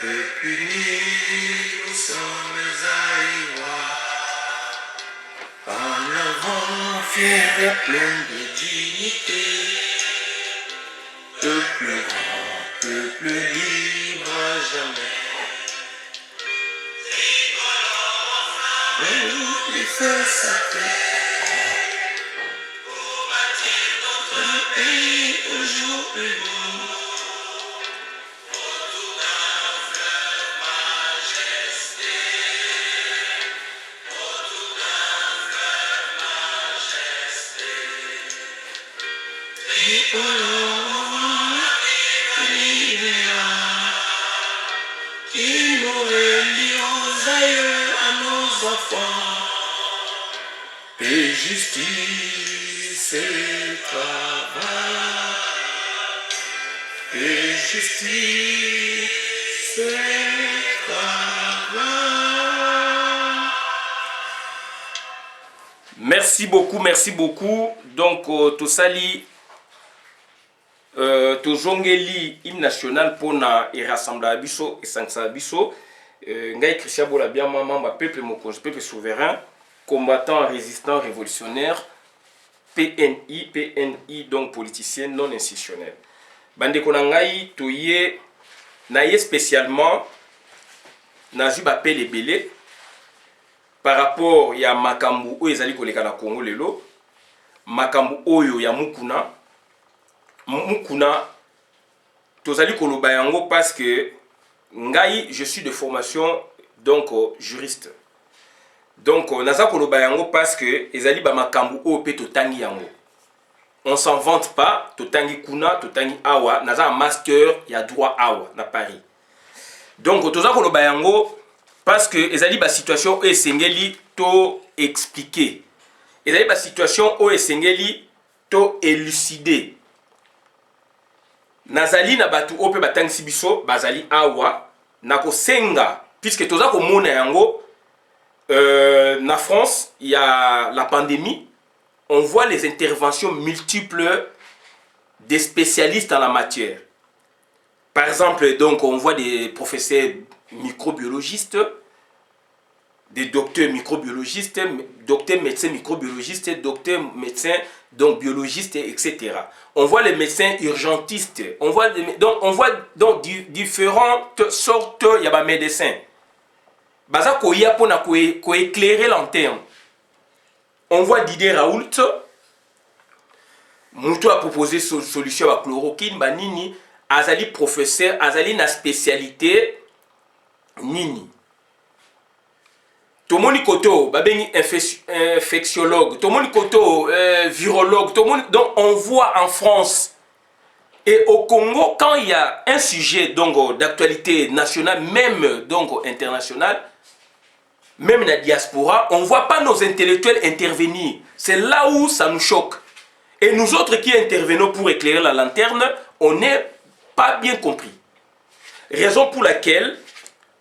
Depuis nuit, nous sommes à y voir. En avant, fier et plein de dignité. Peuple grand, peuple libre à jamais. Il fait sa paix. Pour bâtir notre pays un jour unis. Autour d'un fleuve majesté. Autour d'un fleuve majesté. Tricolore, l'idéal, qui nous relie aux aïeux, à nos enfants. Et justice et travail. Et justice et travail. Merci beaucoup, merci beaucoup. Donc, Tosali, Tozongeli, hymne national pour na et rassembler Abisso et Sansa Abisso. Ngai Christian Bolabia, maman, peuple Mokonzi, peuple souverain, combattant, résistant, révolutionnaire, PNI, donc politicien non institutionnel. Bande Konangai, Toye, Naye spécialement, Nazu Bapel et Belé, par rapport à Makambu, où ils allaient koleka na Congo lelo, Makambu Oyo ya Mukuna, Tozali koloba yango parce que Ngai, je suis de formation donc juriste. Donc naza koloba yango parce que ezali ba makambu o pe totangi yango. On s'en vante pas, totangi kuna, totangi awa, naza un master ya droit awa na Paris. Donc toza koloba yango parce que ezali ba situation o esengeli to expliquer. Ezali ba situation o esengeli to élucider. Nazali na batu ope batangisi biso bazali awa nako senga puisque toza ko mona yango na France il y a la pandémie, on voit les interventions multiples des spécialistes en la matière. Par exemple, donc on voit des professeurs microbiologistes, des docteurs microbiologistes, docteurs médecins microbiologistes, docteurs médecins donc biologistes, etc. On voit les médecins urgentistes, on voit donc différentes sortes de médecins. Baza koya pona ko éclairer lanterne. On voit Didier Raoult, Moutou a proposé solution à chloroquine, nini, azali professeur, azali na spécialité nini. Tomoni koto, babengi infectiologue, tomoni koto, virologue, donc on voit en France et au Congo, quand il y a un sujet d'actualité nationale, même donc internationale, même la diaspora, on ne voit pas nos intellectuels intervenir. C'est là où ça nous choque. Et nous autres qui intervenons pour éclairer la lanterne, on n'est pas bien compris. Raison pour laquelle,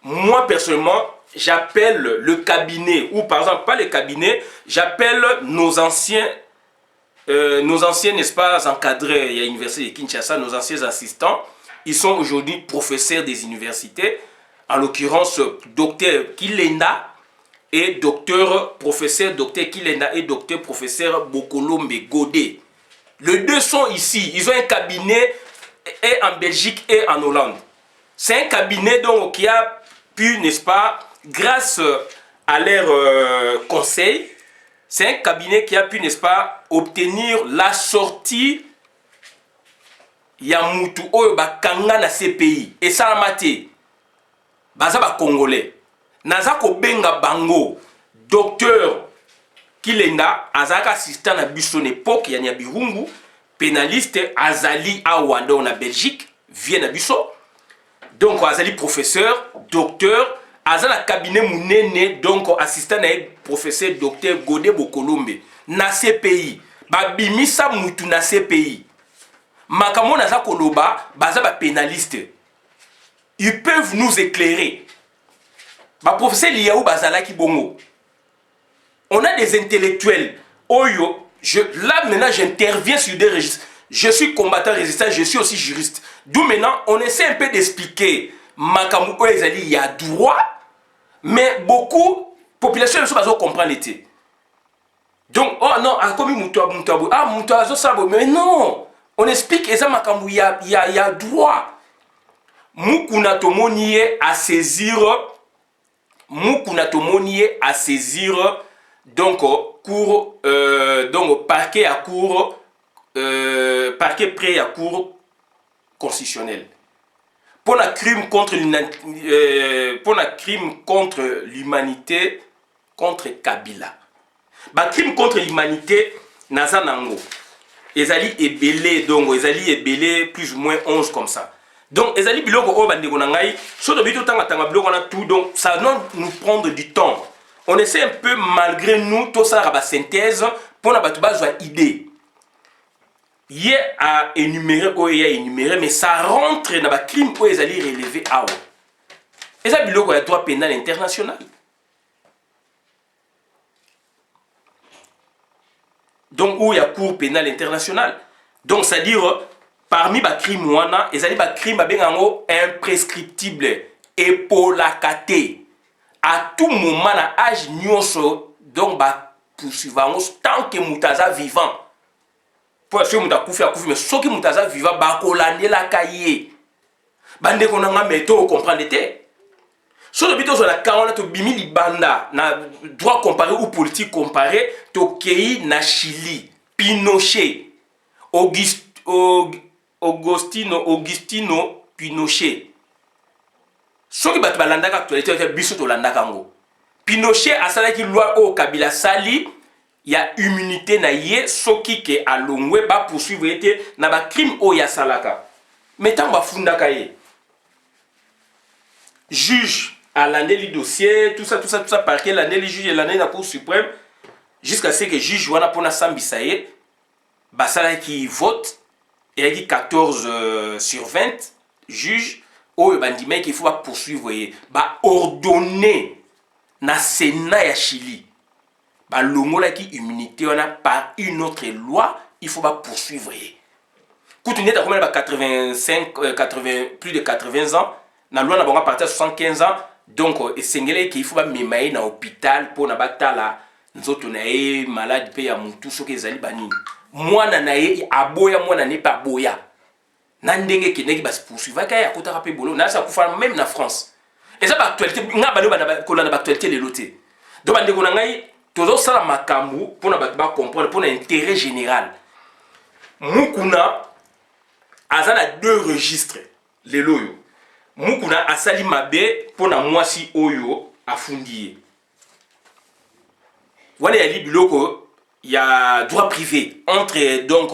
moi personnellement, j'appelle le cabinet, ou par exemple pas le cabinet, j'appelle nos anciens, n'est-ce pas, encadrés à l'université de Kinshasa, nos anciens assistants, ils sont aujourd'hui professeurs des universités, en l'occurrence docteur Kilenda et professeur docteur Kilenda et docteur professeur Bokolombe Godé. Les deux sont ici, ils ont un cabinet et en Belgique et en Hollande. C'est un cabinet donc qui a pu, n'est-ce pas, grâce à leurs conseils, c'est un cabinet qui a pu, n'est-ce pas, obtenir la sortie Yamutu Oyo Bakanga na CPI. Et ça a maté. Baza ba Congolais. Nazako Benga Bango, docteur Kilenda, Azaka assistant à Busson époque, Yanya Birungu, pénaliste, Azali Awanda en Belgique, vient à Busson. Donc, Azali professeur, docteur, Azala cabinet Mounene, donc assistant à professeur docteur Godé Bokolombe, na CPI, Babimisa Moutou na CPI. Makamo Naza Koloba, Baza ba pénaliste. Ils peuvent nous éclairer. Ba professeur Liaou Bazala Kibongo. On a des intellectuels. Oyo, là maintenant j'interviens sur des registres. je suis combattant résistant, je suis aussi juriste. D'où maintenant, on essaie un peu d'expliquer makambo oyo ezali il y a droit, mais beaucoup population ne pas comprendre l'été. Donc oh non, comme mais non, on explique ça makambo il y a droit. Mukuna tomoni à saisir donc cour donc parquet à cour parquet près à cour constitutionnel pour un crime contre l'humanité contre Kabila. Ba crime contre l'humanité naza nango ezali ebele, donc ezali ebele plus ou moins 11 comme ça. Donc ezali biloko o bandeko na ngai soto bito tanga biloko na tout, donc ça doit nous prendre du temps. On essaie un peu malgré nous tout ça la synthèse pour na batu bazwa idée. Il y a énuméré ou il y a énuméré, mais ça rentre dans le crime où ils allaient relever à haut. Et ça, c'est le droit pénal international. Donc, où il y a cour pénale internationale. Donc, c'est-à-dire, parmi les crimes, ils allaient les crimes imprescriptibles et pour la caté. À tout moment, à l'âge nyonso, donc, poursuivant tant que Moutaza vivant. Pour assurer muta kufi mais soki mutaza viva bakolande la kaye bande konanga meto comprendre te so le bito la kaona to bimi libanda na droit comparé ou politique comparé to kei na Chili Pinochet Augustino Pinochet soki bato balanda ka actualité biso to landa kango Pinochet asalaki loi au Kabila sali. Il y a immunité na ye soki ke alongwe ba poursuivre ete na ba crime o ya salaka. Mais tant ba fundaka ye. Juge à l'année le dossier, tout ça parquet l'année le juge l'année la Cour suprême jusqu'à ce que juge wana pona sambisa ye ba sala qui vote et qui 14 sur 20 juge o bandimé qu'il faut ba poursuivre ye ba ordonner na Sénat ya Chili. Bah, l'homola qui immunité on a par une autre loi, il faut pas poursuivre. Quand on est à combien 85 plus de 80 ans, la loi n'a pas partir à 75 ans, donc c'est qu'il faut pas mémailler dans l'hôpital pour na batala nous autres on malade paye à mutu so que zali bani. Moi nanaye aboya moi nane pas boya. Nandenge ki negi bas poursuivre kaya kota rapé bolo na ça kufa même na France. Et ça ba actualité nga balo ba ko na actualité les lotés. Donc bande ko ngai tout ça makambu pour na comprendre pour l'intérêt général. Mukuna azana deux registres les loyo. Mukuna asali mabe pour na mwasi oyo afundiye. Wale yali biloko il y a droit privé entre donc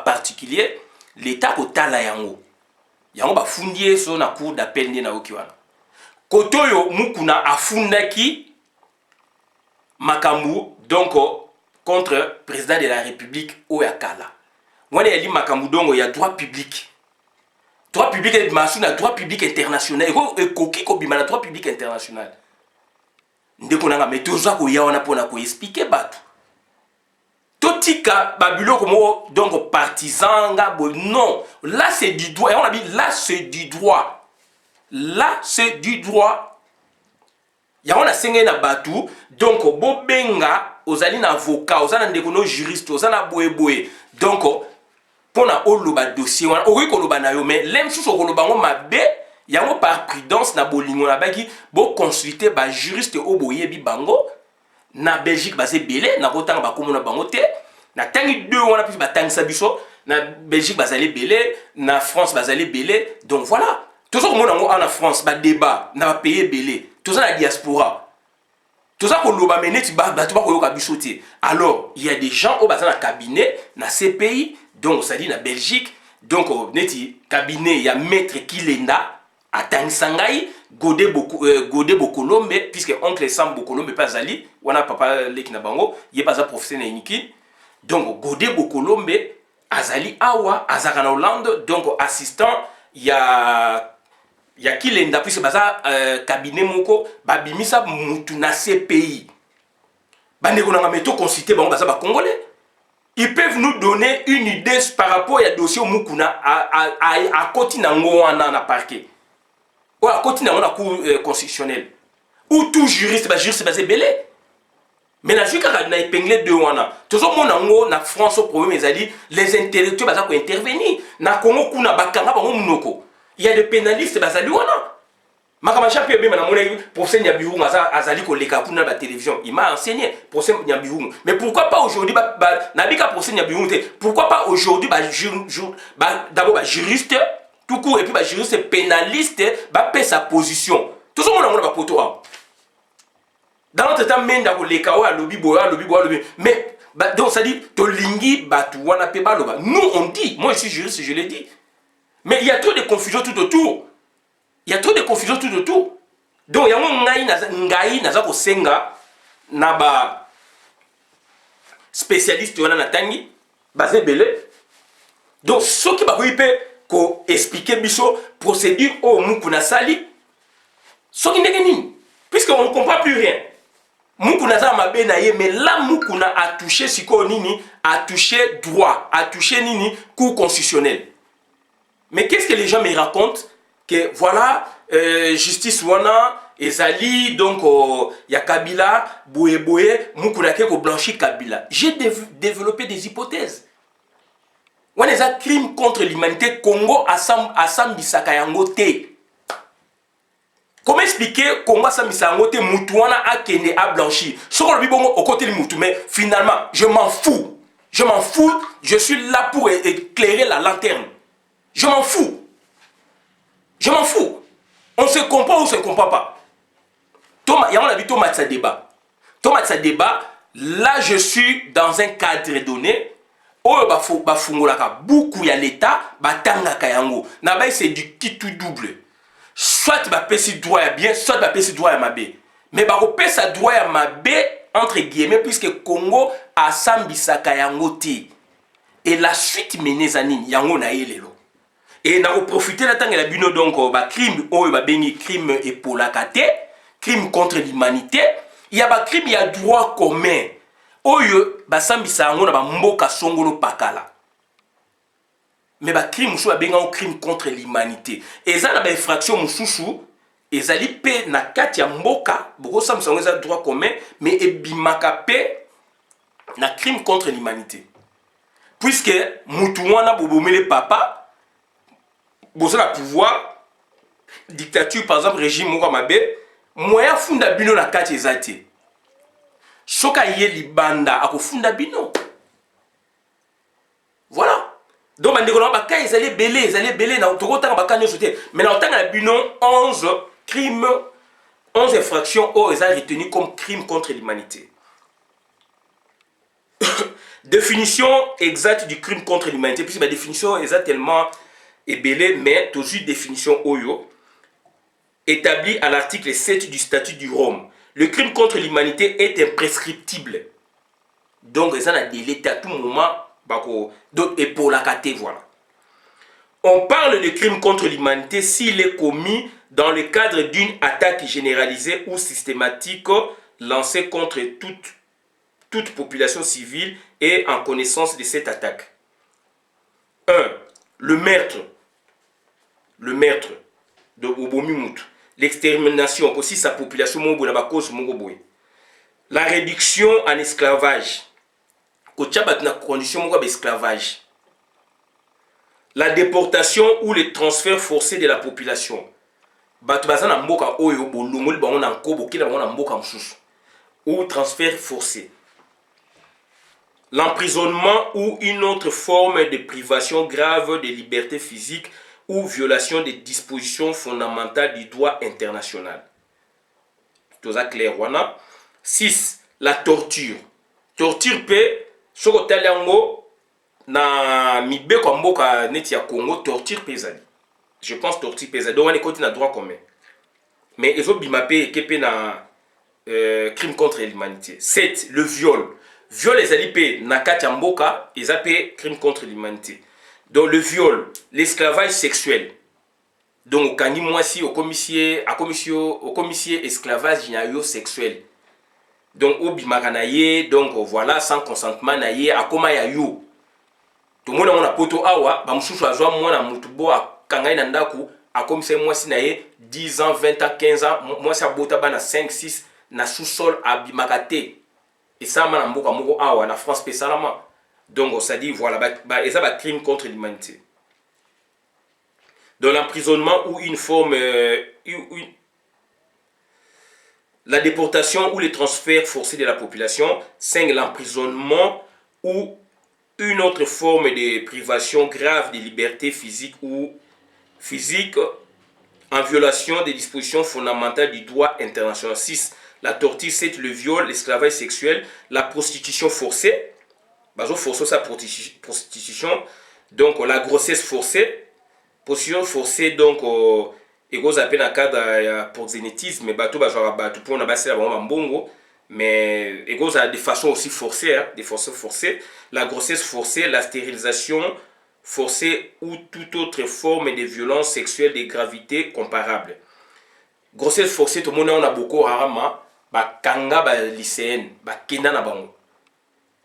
particulier l'état ko tala yango. Yango ba fundiye so na cour d'appel ndi na okiwana. Kotoyo mukuna afundaki makambu donc contre le président de la République Oyakala. On a dit makambu donc il y a droit public. Droit public est masuna droit public international. Et koki ko bimana droit public international. Ndeko nanga metoza ko ya wana pona ko expliquer batu. Totika babulo comme donc partisan nga non, là c'est du droit et on a dit là c'est du droit. Là c'est du droit. Ya on a sengé na batu donc bobenga ozali na avocat ozana ndeko no juriste ozana boye donc pona oloba dossier wana okoki koloba na yo mais lem susu okoloba ngo mabe yango par prudence na bolingo na baki bo consulter ba juriste o boyebi bango na Belgique basé belé na kotanga ba komona bango te na tangi deux wana puis batangisa biso na Belgique bazali belé na France bazali belé donc voilà tout ça komona ngo en France ba débat na ba payer belé tout ça la diaspora. Tout ça qu'on l'a mené, alors il y a des gens au bassin cabinet dans ces pays, donc ça dit la Belgique, donc neti cabinet il y a maître Kilenda à Tangsangai, Godé Bokolombe, puisque oncle Sam Bokolombe pas ali, on a papa Lekina Bango, il est pas un professeur Niki, donc Godé Bokolombe, Azali Awa, Azarana Hollande, donc assistant, il y a Kilenda puisque baza cabinet moko babimisa mutu na CPI. Bande ko na meto consulter bango baza ba congolais. ils peuvent nous donner une idée par rapport à dossier Mukuna à côté na parquet. Ou à côté na cour constitutionnelle. Ou tout juriste basé belé. Mais la juge a épinglé deux wana. Tout le monde na France au problème les intellectuels baza ko intervenir. Na Congo kuna bakanga bango munoko. Il y a des pénalistes bazali wana. Makamacha pe be na mona procès Nyabirungu azali ko leka pour na la télévision. Il m'a enseigné procès Nyabirungu. Mais pourquoi pas aujourd'hui na bika procès Nyabirungu? Pourquoi pas aujourd'hui d'abord juriste tout court et puis juriste pénaliste paie sa position. Tout le monde a poto. Dans notre temps, menda ko leka wa lobby boya lobby. Mais donc ça dit to lingi batu wana pe baloba. Nous on dit, moi je suis juriste, je l'ai dit. Mais il y a trop de confusion tout autour. Il y a trop de confusion tout autour. Donc, il y a ngai naza ko senga na ba spécialiste wana na tangi basé belé. Donc, ce qui va ko expliquer biso procédure au mukuna sali. Ce qui n'est nini puisque on ne comprend plus rien. Mukuna za mabe na ye mais là mukuna a touché siko nini, a touché droit, a touché nini cour constitutionnelle. Mais qu'est-ce que les gens me racontent? Que voilà, justice wana, ezali, donc, y a Kabila, Boye, Mukuna ko blanchi Kabila. J'ai développé des hypothèses. On a un crime contre l'humanité, Congo, Assam Bisaka yango te. Comment expliquer Congo, Assam Bisaka yango te, Moutouana a kene a blanchi. Sur le bibongo, au côté du Moutou, mais finalement, je m'en fous. Je m'en fous, je suis là pour éclairer la lanterne. Je m'en fous. Je m'en fous. On se comprend ou on ne se comprend pas. Thomas, il y a un Thomas sa débat. Thomas sa débat, là je suis dans un cadre donné. Oh, beaucoup y a l'État, batanga kayango. Naba c'est du qui tout double. Soit ba pesi droit à bien, soit ba pesi droit à mabé. Mais ba pesa droit à mabé entre guillemets puisque Congo a sambisa kayango ti. Et la suite menée zanine yango na yelelo. Et nous avons profité de la bino donc crime crime et pour la crime contre l'humanité. Il y a des crime, il y a droit commun. Oyo basambisa ngo na mboka songolo pakala. Mais ba crime musu ba crime contre l'humanité. Et ça na ba infraction mususu ezali pe na kati ya mboka boko sambisa ngo za droit commun mais ebimaka pe na crime contre l'humanité. Puisque mutu wana bobomele papa vous avez le pouvoir, dictature par exemple, régime Mouramabe, moyen funda bino na kati ezate. Soka ye libanda ako funda bino. Voilà. Donc bandeko na baka ezali belé na tokotanga baka nyoso te. Mais na tanga bino 11 crimes, 11 infractions ont été retenues comme crimes contre l'humanité. Définition exacte du crime contre l'humanité, puisque la définition est tellement ébélée, mais toujours définition Oyo, établie à l'article 7 du statut du Rome. Le crime contre l'humanité est imprescriptible. Donc, ça a délai à tout moment, et pour la caté, voilà. On parle de crime contre l'humanité s'il est commis dans le cadre d'une attaque généralisée ou systématique lancée contre toute population civile et en connaissance de cette attaque. 1. Le meurtre de Obomi-Moutou. L'extermination aussi sa population la réduction en esclavage condition d'esclavage, la déportation ou le transfert forcé de la population ou transfert forcé, l'emprisonnement ou une autre forme de privation grave de liberté physique ou violation des dispositions fondamentales du droit international. Tout ça clair, wana. 6. La torture. Torture peut, sokotaliango na mibe kwa mboka neti ya Congo, torture pesali. Je pense torture pesali. Donc on est côté na droit commun. Mais ils ont bimapé kepe na crime contre l'humanité. 7. Le viol. Viol les alipé na kati ya mboka, ils appellent crime contre l'humanité. Donc le viol, l'esclavage sexuel. Donc au commissaire esclavage sexuel. donc obimaka na ye donc voilà sans consentement na ye akoma ya yo tomona mona poto awa bamususu azwa mwana mutu bo akangai na ndaku akomisa mwasi na ye 10 ans 20 ans 15 ans mwasi abota bana 5 6 na sous-sol abimaka te esalama na mboka moko awa na France pe salama donc ça dit voilà eza ba crime contre l'humanité dans l'emprisonnement ou une forme la déportation ou le transfert forcé de la population. 5. L'emprisonnement ou une autre forme de privation grave de liberté physique ou physique en violation des dispositions fondamentales du droit international. 6. La torture, 7. Le viol, l'esclavage sexuel, la prostitution forcée. Bazo forcé sa prostitution. Donc la grossesse forcée. Prostitution forcée, donc et vous appelez dans le cadre pour zénétisme, mais bateau pour on a basé la mbongo, mais et vous de façon aussi forcée, hein, des façons forcées, la grossesse forcée, la stérilisation forcée ou toute autre forme de violence sexuelle de gravité comparable. Grossesse forcée, tout le monde on a beaucoup rarement, bah kanga bah lycéenne, bah kena na bango.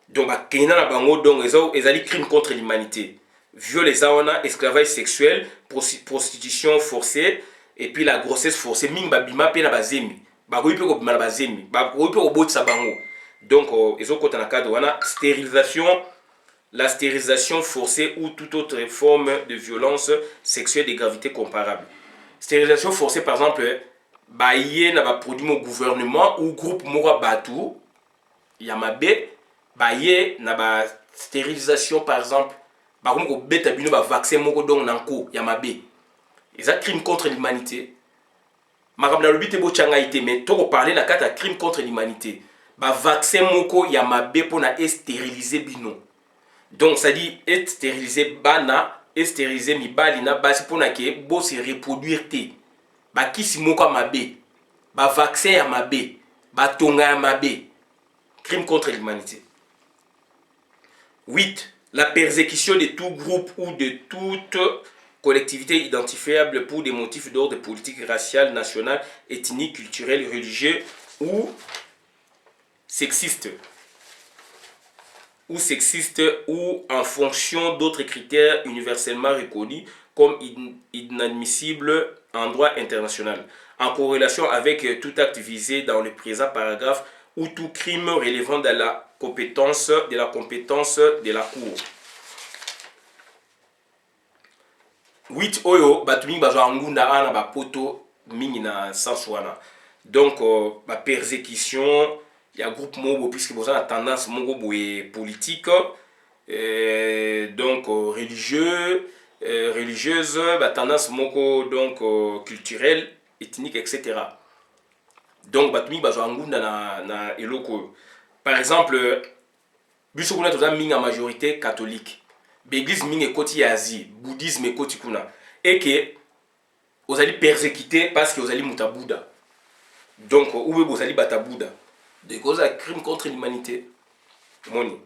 Donc bah kena na bango donc ils ont crime contre l'humanité. Viol esclavage sexuel, prostitution forcée, et puis la grossesse forcée. Ming babima pe na bazemi. Ba ko ipe ko bima na bazemi. Ba ko ipe ko botisa bango. Donc ils ont côté na cadre wana stérilisation, la stérilisation forcée ou toute autre forme de violence sexuelle de gravité comparable. Stérilisation forcée par exemple ba yé na ba produit au gouvernement ou groupe mora batu yamabe ba yé na ba stérilisation par exemple ba ko beta bino ba vaccin moko donc nanko yamabe. Ils ont crime contre l'humanité. Makamna lobite bo changa ite mais to ko parler na kata crime contre l'humanité. Ba vaccin moko yamabe pour na stériliser bino. Donc ça dit stériliser bana, stériliser mibali na basi pour na ke bo se reproduire te. Ba kisi moko mabe. Ba vaccin ya mabe. Ba tonga ya mabe. Crime contre l'humanité. 8. La persécution de tout groupe ou de toute collectivité identifiable pour des motifs d'ordre politique, racial, national, ethnique, culturel, religieux ou sexiste. Ou en fonction d'autres critères universellement reconnus comme inadmissibles en droit international, en corrélation avec tout acte visé dans le présent paragraphe ou tout crime relevant de la compétence de la Cour. 8 oyo batumi bazwa ngunda ana ba poto mingi na sanswana. Donc ba persécution ya groupe mobo puisque boza na tendance moko boye politique donc religieux religieuse ba tendance moko donc culturelle ethnique etc. Donc batumi bazwa ngunda na eloko. Par exemple biso kuna toza mingi en majorité catholique. L'église mingi koti ya Asie, bouddhisme koti kuna. Et que vous allez persécuter parce que vous allez muta Bouddha. Donc vous allez bata Bouddha. De cause de crime contre l'humanité. Moni.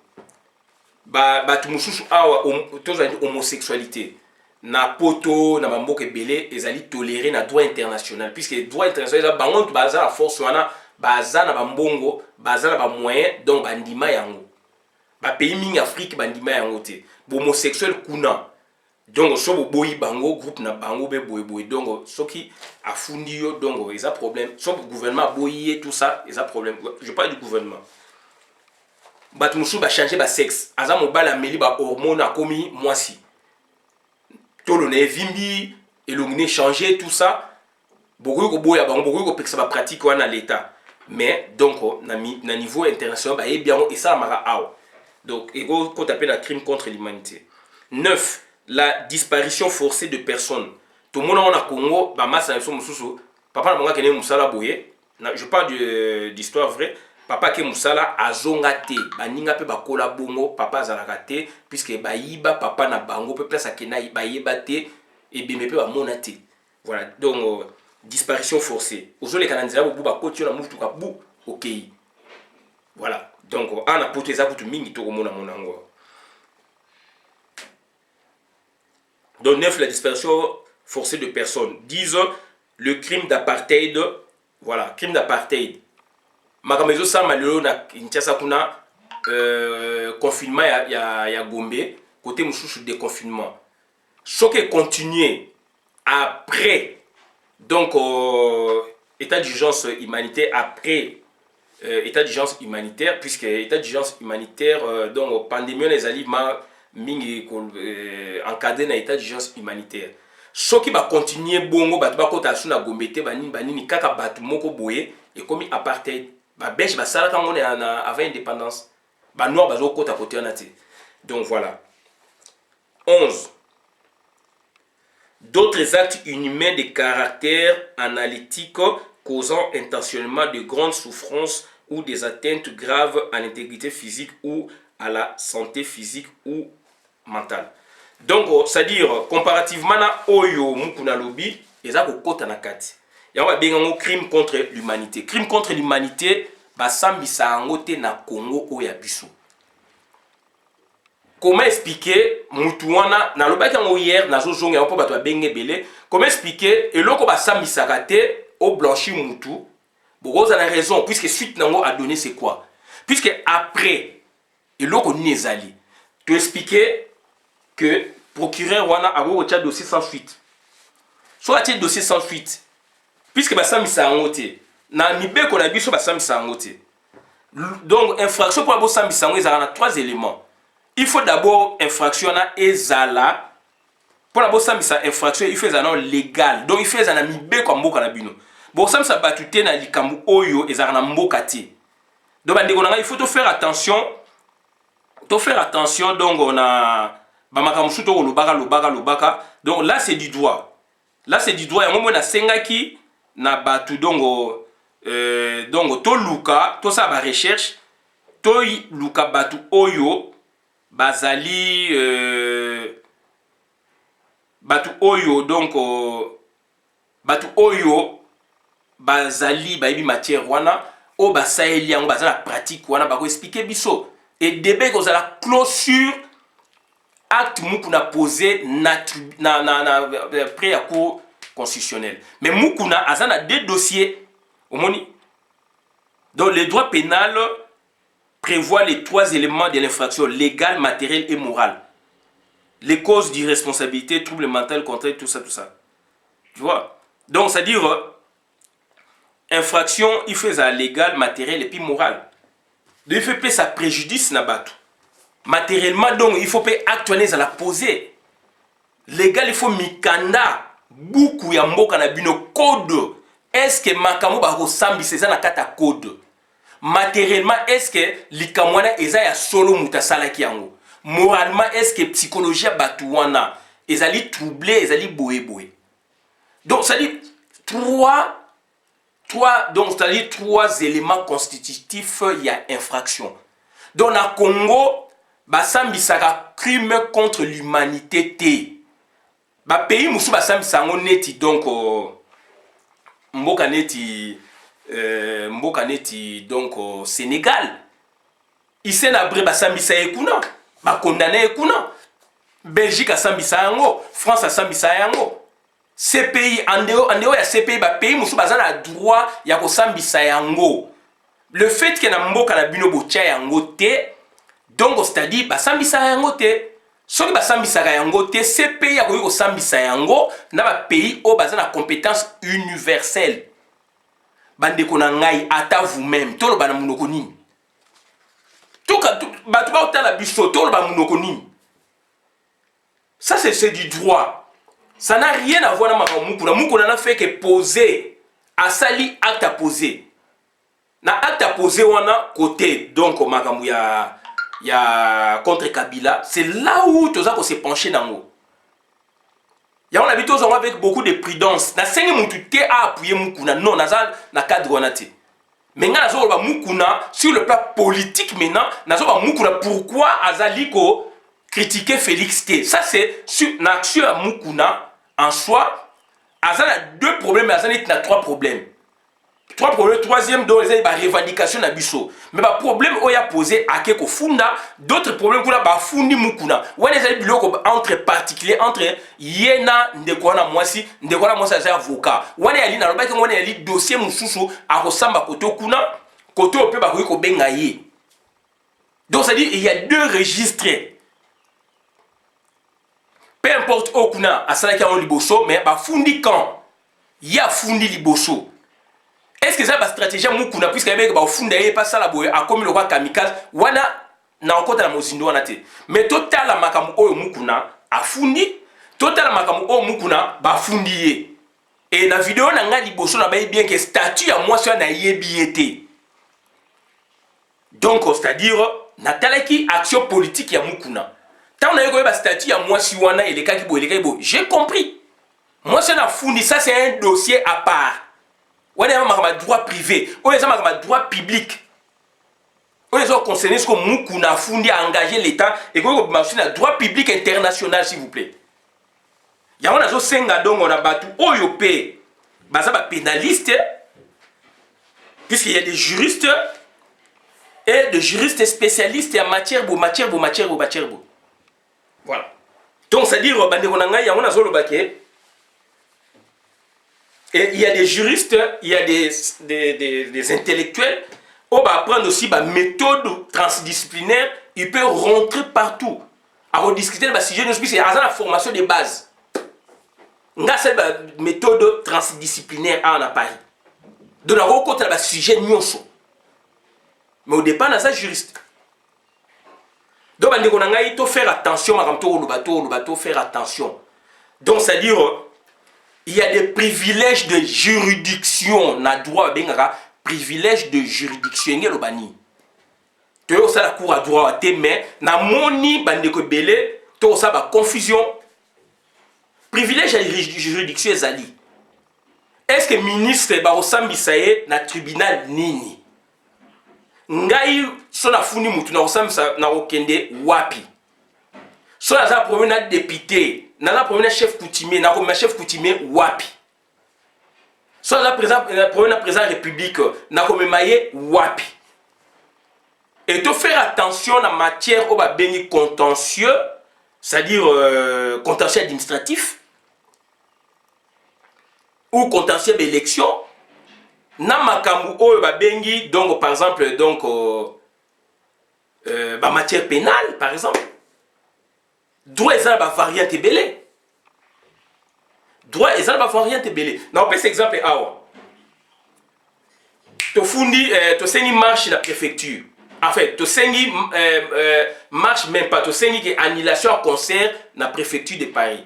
Ba tumususu awa toza homosexualité. Na poto na bamboke belé ezali toléré na droit international puisque droit international bango baza la force wana baza na bambongo baza na ba moyen donc bandima yango. Ba pays mingi Afrique bandima yango te. Homosexuel kuna donc so boyi bango groupe na bango be boy donc soki afundi yo donc ils a problème so gouvernement boyi tout ça ils a problème je parle du gouvernement bat musu ba changer ba sexe aza mobala meli ba hormone akomi mwasi tolo na vimbi elongine changer tout ça bokoyi ko boya bango bokoyi ko pekisa ba pratique wana l'état mais donc na niveau international ba bien et ça mara awa. Donc, quand on appelle un crime contre l'humanité. 9. La disparition forcée de personnes. Tout le monde en a Congo, papa n'a pas musala boye. Je parle d'histoire vraie. Papa ke musala azongate, baninga pe bakola bongo, papa zalakate, puisque bayiba papa na bango pe place akena bayiba te et bimé pe ba monate. Voilà. Donc disparition forcée. Aujourd'hui les Canadiens bobu ba koti na mutu ka bu OK. Voilà. Donc, on a porté ça pour tout le monde. Donc, 9, la disparition forcée de personnes. 10, le crime d'apartheid. Voilà, crime d'apartheid. makambo ezosala lelo na Kinshasa kuna confinement ya Gombe côté mosusu déconfinement soki continuer après donc état d'urgence humanitaire après état d'urgence humanitaire puisque état d'urgence humanitaire donc pandémie les aliments mingi encadré na état d'urgence humanitaire soki ba continuer bongo bato bakota suna Gombe te banini kaka bato moko boye et comme apartheid ba belge ba sala quand on est avant indépendance ba noir bazo kota côté on a te donc voilà 11 d'autres actes inhumains de caractère analytique causant intentionnellement de grandes souffrances ou des atteintes graves à l'intégrité physique ou à la santé physique ou mentale. Donc, c'est-à-dire, comparativement à Oyo Mukuna Lobi, ils ont kota na kati. Il y a un crime contre l'humanité. Crime contre l'humanité, basambi sa angote na Congo Oya Biso. Comment expliquer mutuana na lobaki yango hier nazo zonga ya po bato benge belé comment expliquer eloko basambi sakate au blanchi mutu bokoza la raison puisque suite nango a donné c'est quoi puisque après eloko nezali tu expliquer que procureur wana abo cha dossier sans fuite soit un dossier sans fuite puisque basambi sangote na mibeko na biso basambi sangote donc infraction pour abo sambi sango ezana 3 éléments. Il faut d'abord infraction na ezala pour la sambisa infraction il fait un légal donc il fait un mibe comme mboka na bino bon sambisa batute na likambu oyo ezala na mboka ti donc bandeko nanga il faut te faire attention donc on a ba makamusu to lobaka donc là c'est du droit yango mo na sengaki na batu donc to luka to sa ba recherche to luka batu oyo bazali batu oyo donc batu oyo bazali bayibi matière wana o basaeli yango bazala pratique wana bako expliquer biso et débat kozala clôture acte mukuna posé na près à cour constitutionnel mais mukuna azana 2 dossiers omoni donc le droit pénal prévoit les 3 éléments de l'infraction légale, matérielle et morale. Les causes d'irresponsabilité, troubles mentaux, contraires, tout ça. Tu vois? Donc, c'est-à-dire, infraction, il fait ça légal, matériel et puis moral. Donc, il fait pas ça préjudice na bato. Matériellement, donc, il faut pas actualiser la poser. Légal, il faut mikanda, beaucoup ya mboka na bino code. Est-ce que makamo ba ressemble c'est ça na kata code? Matériellement, est-ce que likamwana eza ya solo mutasalaki yango? Moralement, est-ce que psychologie batuwana ezali troublé, ezali boé. Donc, ça dit 3 éléments constitutifs il y a infraction. Donc, na Congo, basambi saka crime contre l'humanité té. Ba pays musu basambi sango neti donc mboka neti donc Sénégal ici na bre basambisa ekuna ba condamné ekuna Belgique asambisa yango France asambisa yango ces pays en dehors ya ces pays ba pays musu bazana droit ya kosambisa yango le fait que na mboka na bino botia yango te donc c'est-à-dire basambisa yango te soki basambisa yango te ces pays ya kosambisa yango na ba pays o bazana compétence universelle. Bandeko na ngai ata vous-même tolo bana munoko nini toka batu ba otala biso tolo ba munoko nini ça c'est du droit ça n'a rien à voir na makamukuna mukuna na fait que poser asali acte à poser na acte à poser wana côté donc makamu ya contre Kabila c'est là où toza ko se pencher nango. On habite aux hommes avec beaucoup de prudence. Na sengi mutu te a appuyer mukuna non nazal na cadre wanate. Mais nga nazo ba mukuna sur le plan politique maintenant nazo ba mukuna pourquoi azaliko critiquer Félix T. Ça c'est sur l'action mukuna en soi azala 2 problèmes azala na 3 problèmes. 3 problèmes troisième donc les ba revendication na biso. Mais ba problème oya posé à keko funda d'autres problèmes kula ba fundi mukuna. Wana ezali biloko entre particulier entre yena ndekona mwasi za avocat. Wana yali na lobaki wana yali dossier mususu akosamba koto kuna côté au peu bakoki ko benga ye. Donc ça dit il y a deux registres. Peu importe okuna asalaki en liboso mais ba fundi quand ya fundi liboso. Est-ce que ça va stratégie mukuna puisque avec ba funda ye pas ça la boye a comme le roi kamikaze wana na okota na mozindo wana te. Mais total la makamu oyo mukuna a fundi total la makamu oyo mukuna ba fundi ye. Et na vidéo na nga liboso na bayi bien que statut ya moi soit na yebi été. Donc c'est-à-dire na talaki action politique ya mukuna. Tant na yeko ba statut ya moi si wana et les cas qui bo j'ai compris. Moi c'est na fundi ça c'est un dossier à part. Wana ya ma droit privé, oyo ça ma droit public. Oyo ça concerne ce que mukuna fundi a engagé l'état et ko marcher na droit public international s'il vous plaît. Ya wana zo senga dongo na batu oyo pe baza ba pénaliste puisqu'il y a des juristes et des juristes spécialistes en matière bo. Voilà. Donc c'est à dire bandeko na ngai ya wana zo lobake et il y a des juristes, il y a des intellectuels on va apprendre aussi la méthode transdisciplinaire, il peut rentrer partout à rediscuter de sujet de c'est la formation de base. Nga c'est la méthode transdisciplinaire en Paris. Donc la rencontre le sujet nyonso. Mais au départ, c'est juriste. Donc il faut faire attention, faire attention. Donc c'est-à-dire il y a des privilèges de juridiction na droit bengaka privilège de juridiction ngelo bani. To ça la cour à droit mais na moni bandeko belé to ça ba confusion. Privilège de juridiction ezali. Est-ce que ministre ba osambisa ye na tribunal nini? Ngai so na funi mutu na osambisa na okende wapi? So na za premier na député, na premier chef coutumier, na comme chef coutumier wapi? So na premier président république, na comme maye wapi? Et to faire attention en matière au ba béni contentieux, c'est-à-dire contentieux administratif ou contentieux d'élection, na makambu o ba bengi donc par exemple donc ba matière pénale par exemple. Droit est ba variante belé. Droit est ba variante belé. Na on exemple awa. To fundi to sengi marche la préfecture. En fait, to sengi marche même pas to sengi que annulation à concert na préfecture de Paris.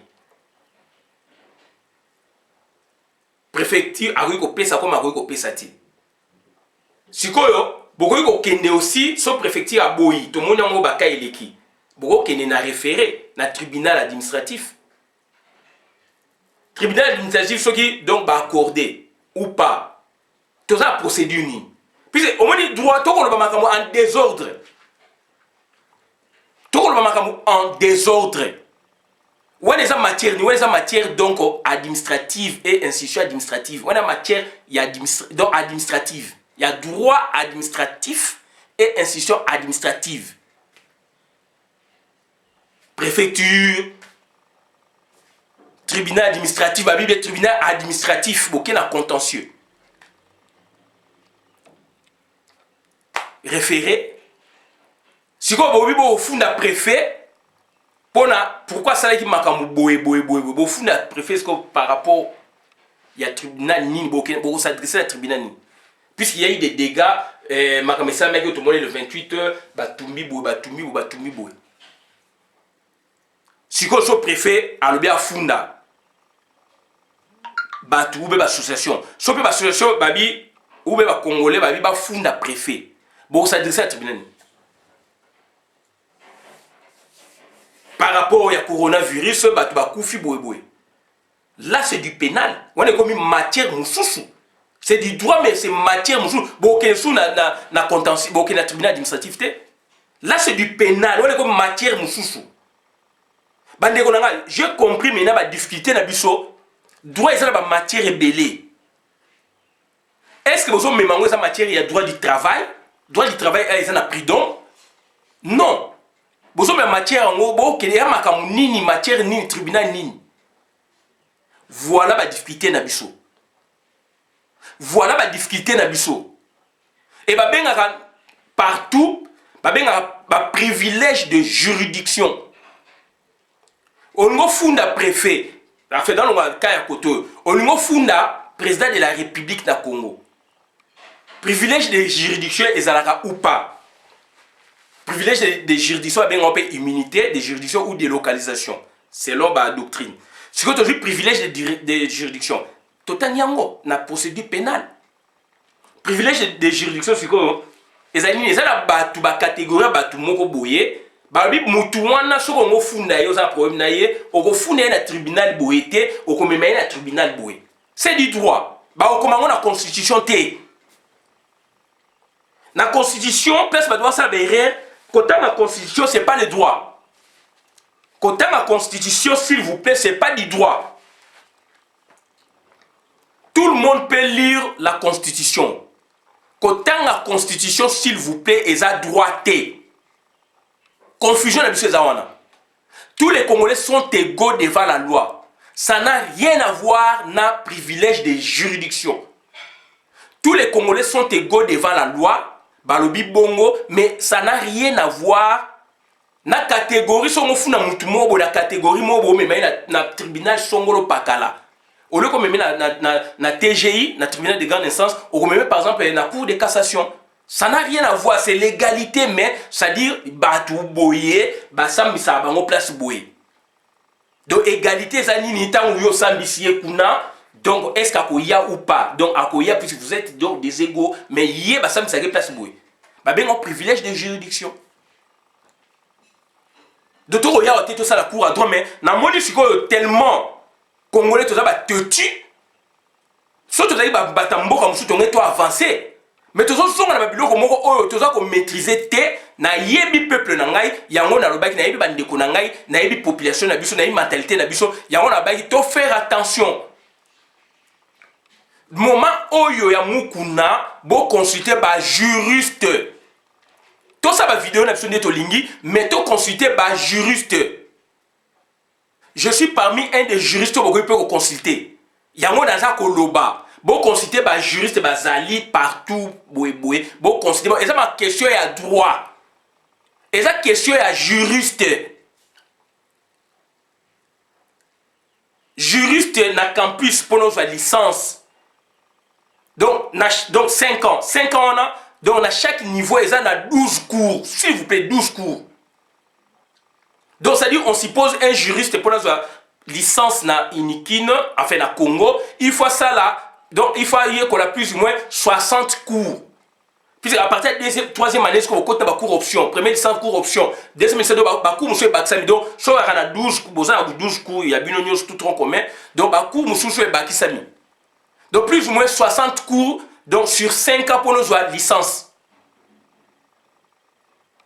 Préfecture a ko pesa comme a ko pesa ti. Sikoyo, boko ko kende aussi so préfecture a boyi, to mona ngo baka eleki. Boko kende na référé na tribunal administratif. Tribunal administratif ce qui donc va accorder ou pas. Tout ça procédure ni. Puis au moins droit to ko lo makamo en désordre. To ko lo makamo en désordre. Ou est en matière donc administrative et institution administrative. Ou en matière il y a donc administrative. Il y a droit administratif et institution administrative. Préfecture, tribunal administratif, tribunal administratif, aucun contentieux. Référé. Si vous avez au fond d'un préfet, pourquoi ça qui m'a comme boé au fond d'un préfet par rapport il y a tribunal ni beaucoup s'adresser à tribunal ni. Puisqu'il y a eu des dégâts, ma comme ça mec tout le monde le 28 batumbi boy. Si vous êtes préfet à l'objet à funda, ou bien association, si vous association, babi ou bien congolais, babi ba funda préfet. Bon, ça s'adresse à tribunal. Par rapport au coronavirus, ba koufi boy. Là, c'est du pénal. On est comme une matière moussoussou. C'est du droit, mais c'est matière moussoussou. Bon, sous na contentieux, bon, na tribunal administratif. Là, c'est du pénal. On est comme matière moussoussou. J'ai compris mais la difficulté na biso droit est la matière ébellée. Est-ce que vous avez même ça matière il y a droit du travail est na prud'homme? Non. Vous avez matière en gros qu'il y a ni matière ni tribunal ni. Voilà la difficulté na biso. Voilà la difficulté na biso. Et partout, privilège de juridiction. On a funda préfet, dans le cas de Koto, on a funda président de la République du Congo. Privilège de juridiction, ils ou pas. Privilège de juridiction, on peut immunité de juridiction ou de localisation, selon la doctrine. Ce que tu as dit, privilège de juridiction, tout en na procédure pénale. Privilège de juridiction, c'est quoi? Ils ont la catégorie de moko boye. Babi mutu wana soko ngo funda yo za problème na ye, oko funda na tribunal boyete, oko mema na tribunal boye. C'est du droit. Ba okomango na constitution té. La constitution, place ba doit ça derrière, quand la constitution c'est pas le droit. Quand la constitution s'il vous plaît, c'est pas du droit. Tout le monde peut lire la constitution. Quand la constitution s'il vous plaît, est à droité. Confusion de M. Zawana. Tous les Congolais sont égaux devant la loi. Ça n'a rien à voir avec privilège de juridiction. Tous les Congolais sont égaux devant la loi, balobi bongo, mais ça n'a rien à voir na catégorie songo funa mutu mobo na catégorie mobo mais na tribunal songolo pakala. Au lieu qu'on me met na TGI, na tribunal de grande instance, on me met par exemple na cour de cassation. Ça n'a rien à voir, c'est l'égalité, mais c'est-à-dire, batou boye, basam ça bango place boye. Donc, égalité, ça ni tant ou yo sambisie kuna, donc est-ce qu'akoya ou pas? Donc, akoya, puisque vous êtes donc des égaux, mais yé basam ça place boye. Bah, ben, on privilège de juridiction. D'autres, regarde, tout ça la cour à droit, mais, na moni, c'est tellement, Congolais, tout ça, bah, te tue. Soit tu as dit, bah, batambo, comme si tu es avancé. Mais tous ceux qui ont maîtrisé na yebi peuple na ngai yango na lobaki na yebi bandeko na ngai na yebi population na biso na yebi mentalité na biso yango na baki to faire attention. Moment oyo ya mukuna bo consulter ba juriste. To ça ba vidéo na biso neto lingi mais to consulter ba juriste. Je suis parmi un des juristes qui peut consulter. Yango na za koloba. Bon considérer ba juriste ba zali partout boé bon considérer et ça ma question est à droit et ça question est à juriste na campus pour nos licence donc 5 ans on a donc à chaque niveau ils ont 12 cours s'il vous plaît 12 cours donc ça dit on suppose un juriste pour notre licence na inikine enfin na Congo il faut ça là. Donc, il faut qu'on a plus ou moins 60 cours. Puisque à partir de la troisième année, on a cours option. Première licence, cours option. Deuxième licence, cours monsieur Baksami. Donc, si on a 12 cours, il y a bien tout tronc commun. Donc, cours monsieur Bakisami. Donc, plus ou moins 60 cours donc, sur 5 ans pour nos licence.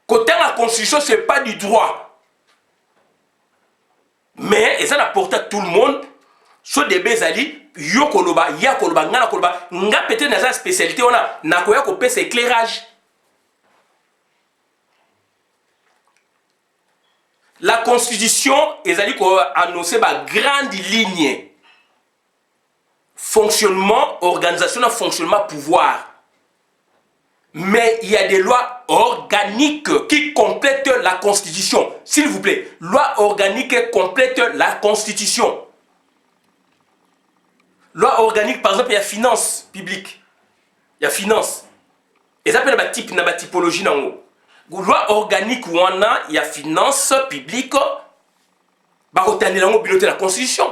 Côté la constitution, ce n'est pas du droit. Mais, ça apporte à tout le monde. So de bezali yo koloba ya koloba ngana koloba nga peut-être na sa spécialité on a na koya ko pesa éclairage. La constitution ezali ko annoncer ba grande ligne fonctionnement organisation et fonctionnement pouvoir. Mais il y a des lois organiques qui complètent la constitution. S'il vous plaît, loi organique complète la constitution. Loi organique, par exemple, il y a finance publique. Il y a finance. Et ça s'appelle la typologie. Loi organique, il y a finance publique. Il y a la constitution.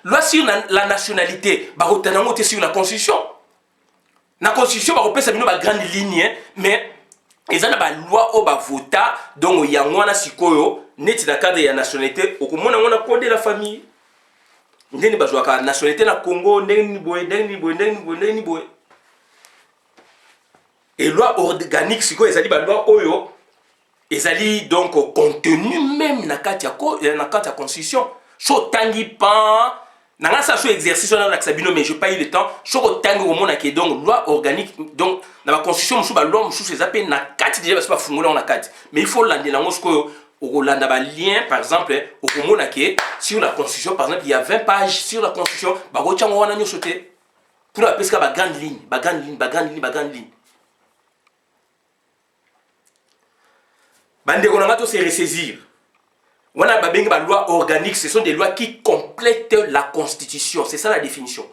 Loi sur la nationalité, il y a sur la constitution. La constitution, il y a une grande ligne, mais il y a une loi qui vota, donc il y a une cadre de la nationalité, il y a un code de la famille. Ndeni bazwaka nationalité na Congo ndeni boye. Et loi organique siko ezali ba loi oyo ezali donc contenu même na kati ya constitution. So tangi pan na ça so exercice na lakabino mais je pas eu le temps. So tangi au mona ke donc loi organique donc na la constitution musu ba loi musu ces appels na kati déjà ba fungola na kati. Mais il faut landela ngosko au lien, par exemple, au sur la constitution, par exemple, il y a 20 pages sur la constitution, pour la pesca, grande ligne. Bande Konangato se ressaisir. On a ba loi organique, ce sont des lois qui complètent la constitution. C'est ça la définition.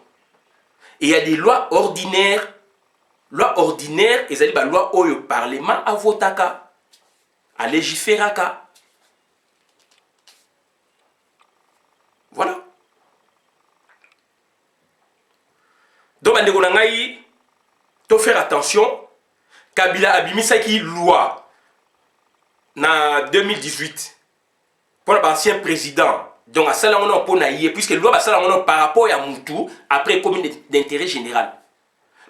Et il y a des lois ordinaires. Loi ordinaire, et ça loi au parlement à votaka, à légiféraka. Voilà. Donc, bande Konangaï, to faire attention. Kabila abimisa qui loi na 2018 pour l'ancien président. Donc à ça on pour naïe puisque loi ça on par rapport à Moutou après commune d'intérêt général.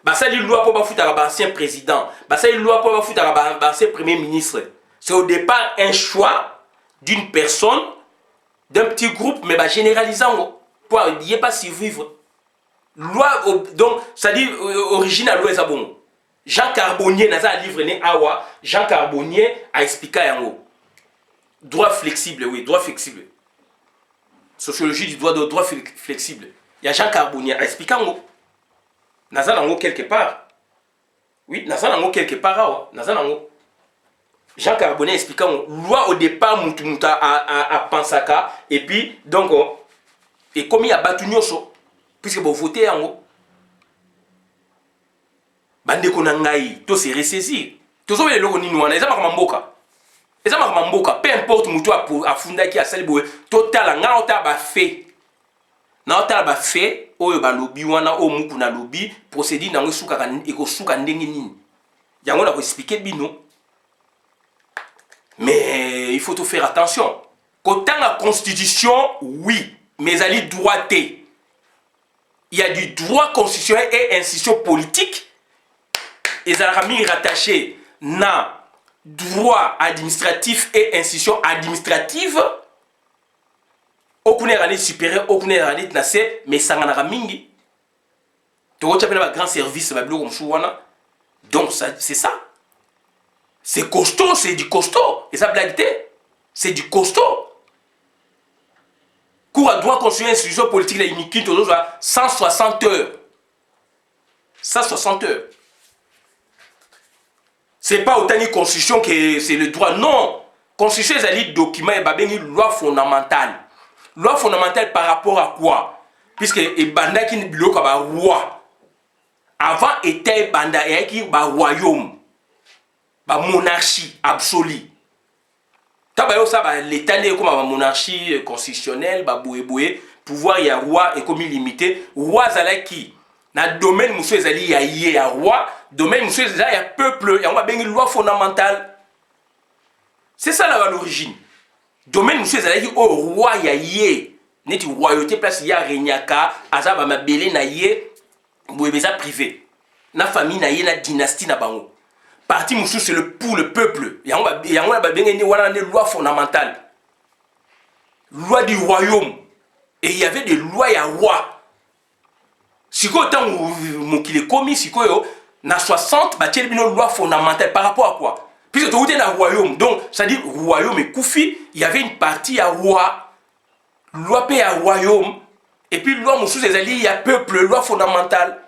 Bah ça dit loi pour foutre à l'ancien président. Bah ça dit loi pour foutre à l'ancien premier ministre. C'est au départ un choix d'une personne, d'un petit groupe, mais bah généralisant pour y pas survivre. Loi donc ça dit origine à loi bon. Jean Carbonnier n'a pas livré awa. Jean Carbonnier a expliqué en haut. Droit flexible, oui, droit flexible. Sociologie du droit flexible. Il y a Jean Carbonnier a expliqué en haut. N'a pas en haut quelque part. Oui, n'a pas en haut quelque part. N'a pas en haut. Jean Carbonnier a expliqué en haut. Loi au départ, Moutoumouta a Pansaka. Et puis, donc, et comme il y a Batunyoso, puisque vous votez en haut. Bande Konangaï, to se ressaisir. To so le logo ni noana, eza makamboka. Eza makamboka, peu importe mutu a funda ki a saliboe, total nga ota ba fait. Na ota ba fait, oyo ba lobby wana o muku na lobby, procédure nango suka kan eko suka ndenge nini. Yango na ko expliquer bino. Mais il faut tout faire attention. Côté la constitution, oui, mais elle est droitée. Il y a du droit constitutionnel et institution politique. Et ça a mis rattaché na droit administratif et institution administrative. Aucune année supérieure, aucune année nassé, mais ça n'a mingi. Tu vois, tu as un grand service, donc c'est ça. C'est costaud, c'est du costaud. Et ça blague, c'est du costaud. Cours à droit constitutionnel, institution politique, la unique, 160 heures. 160 heures. C'est pas autant une constitution que c'est le droit. Non. Constitution, c'est un document, et une loi fondamentale. Loi fondamentale par rapport à quoi? Puisque les bandas qui ne sont pas roi. Avant, était banda et qui ba royaume. Ba monarchie absolue. Tabayo ça ba l'état né comme ba monarchie constitutionnelle, ba boué pouvoir il y a roi et comme illimité. Roi zalaki. Na domaine monsieur ezali ya yé ya roi, domaine monsieur ezali ya peuple, ya on va bien une loi fondamentale. C'est ça là l'origine. Domaine monsieur ezali au roi ya yé, neti royauté place ya renyaka, azaba mabele na yé, boubeza privé. Na famille na yé na dynastie na bango. Parti monsieur c'est le pour le peuple. Ya on va bien une loi fondamentale. Loi du royaume. Et il y avait des lois ya roi. Si vous avez commis, si vous avez 60, vous avez une loi fondamentale par rapport à quoi? Puisque vous avez un royaume, donc ça dit royaume et Koufi, il y avait une partie à roi, loi paix à royaume, et puis loi moussous, il y a peuple, loi fondamentale.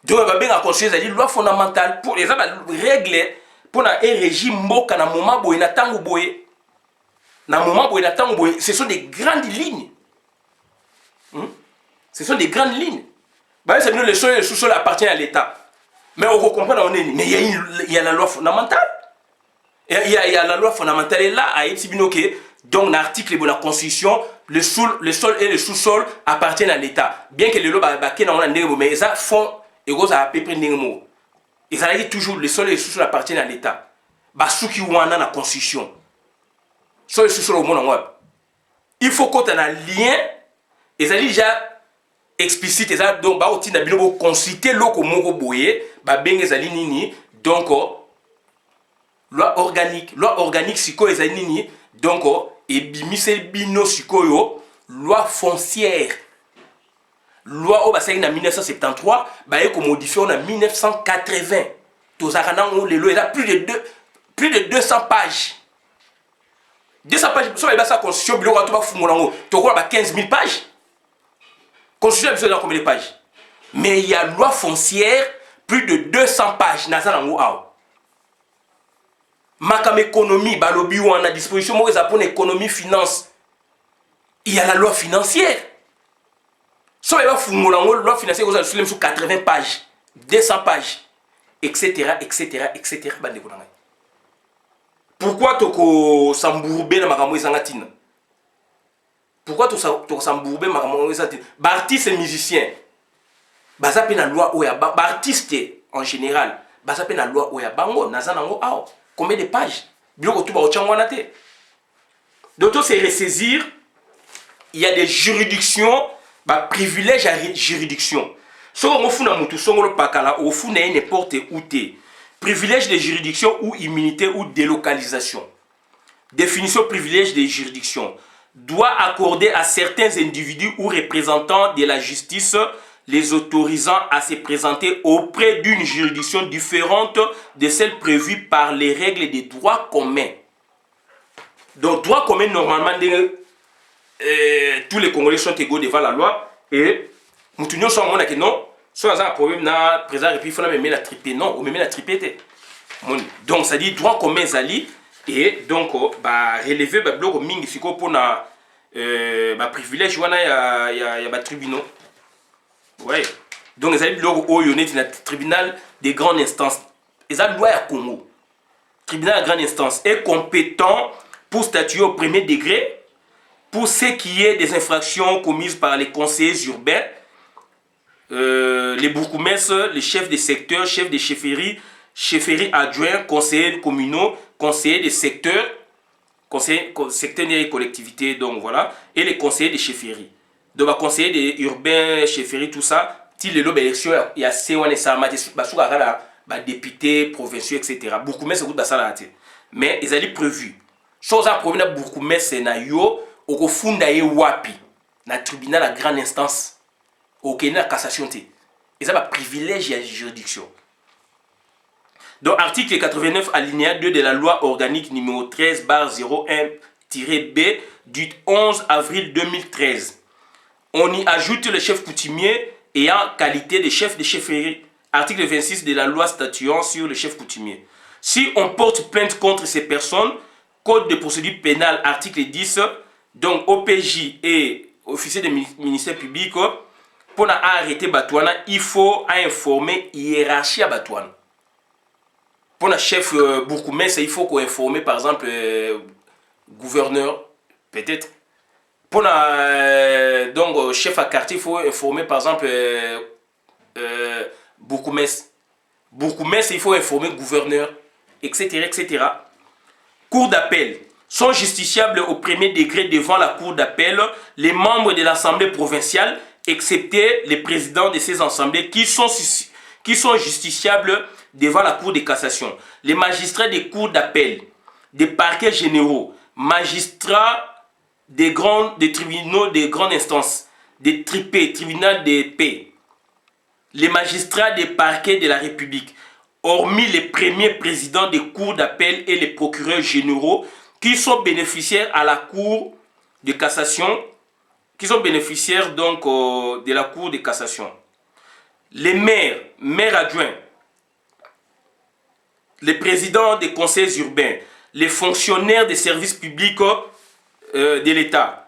Donc il y a bien construire une loi fondamentale pour les règles, pour un régime moka na moment boye na tango boye. Na moment boye na tango boye, ce sont des grandes lignes. Ce sont des grandes lignes. C'est le sol et le sous-sol appartient à l'État. Mais on comprend, mais il y a la loi fondamentale. Il y a la loi fondamentale et là, à Etsibinoke, donc l'article de la Constitution, le sol et le sous-sol appartiennent à l'État. Bien que les lois mais ça font, et ça à peu près et ça dit toujours, le sol et le sous-sol appartiennent à l'État. Basuki wana na Constitution. Sol et le sous-sol au monde. Il faut qu'on ait un lien, et ça dit déjà, explicite donc ba oti na bino consulter loko moko boye ba benge zali nini donc loi organique siko ezali nini donc et bimise bino sikoyo loi foncière loi o basaki na 1973 ba eko modifier na 1980 tozaka nango lelo eza plus de 200 pages 200 pages so ba sa constitution biloko to ba fumola ngo to ko ba 15 000 pages. Constitution a besoin de combien de pages? Mais il y a loi foncière, plus de 200 pages. Makam économie, balobi ou en a disposition, moi, pour l'économie finance. Il y a la loi financière. Si on va faire la loi financière, vous allez sur 80 pages, 200 pages, etc., etc., etc. Pourquoi tu s'embourbé dans ma sangatine? Pourquoi tu s'embourbé dans ma sangatine? Artiste et musicien. Baza pe na loi oya ba artiste en général. Baza pe na loi oya bango naza nango ao. Combien de pages? Biloko tu ba ochangwa na te. Donc c'est ressaisir. Il y a des juridictions, bah privilège à juridiction. Si on funa mutu songolo pakala, on funa n'importe où te. Privilège de juridiction ou immunité ou délocalisation. Définition privilège des juridictions. Doit accorder à certains individus ou représentants de la justice les autorisant à se présenter auprès d'une juridiction différente de celle prévue par les règles des droits communs. Donc, droit commun, normalement, tous les Congolais sont égaux devant la loi. Et nous tenons sur mon que non, soit un problème dans le président, et puis il faut même la triper. Non, on met la triper. Donc, ça dit droit commun, Zali. Et donc, relever le bloc ming pour na privilège, il y a tribunaux. Ouais. Donc, les blocs où il y a un tribunal de grande instance. Et ça, loi à Congo. Tribunal de grande instance est compétent pour statuer au premier degré pour ce qui est des infractions commises par les conseillers urbains, les bourgmestres, les chefs de secteur, chefs de chefferies adjoints, conseillers communaux, conseillers de secteur, secteur des collectivités, donc voilà, et les conseillers de chefferies. Donc, les conseillers des urbains, chefferies, tout ça, si les élections, il y a ces députés, provinciaux, etc. Bourgmestres, c'est tout ça. Mais ils ont prévu. Chose à provenir bourgmestres, c'est na yo, au funda ye wapi, na tribunal à grande instance, au Kenya cassation te. Et ça va privilège la juridiction. Donc article 89 alinéa 2 de la loi organique numéro 13/01-B du 11 avril 2013. On y ajoute le chef coutumier ayant qualité de chef de chefferie. Article 26 de la loi statuant sur le chef coutumier. Si on porte plainte contre ces personnes, Code de procédure pénale, article 10, donc OPJ et officier de ministère public, pour arrêter Batouana, il faut informer hiérarchie à Batouana. Pour le chef bourgmestre, il faut qu'on informe par exemple gouverneur, peut-être. Pour donc chef à quartier, il faut informer par exemple bourgmestre. Bourgmestre, il faut informer gouverneur, etc., etc. Cour d'appel. Sont justiciables au premier degré devant la cour d'appel les membres de l'Assemblée provinciale, excepté les présidents de ces assemblées qui sont justiciables devant la cour de cassation. Les magistrats des cours d'appel, des parquets généraux, magistrats des tribunaux de grande instance, des tripés, tribunal de paix, les magistrats des parquets de la République, hormis les premiers présidents des cours d'appel et les procureurs généraux qui sont bénéficiaires à la cour de cassation, qui sont bénéficiaires donc de la cour de cassation. Les maires adjoints, les présidents des conseils urbains, les fonctionnaires des services publics de l'État,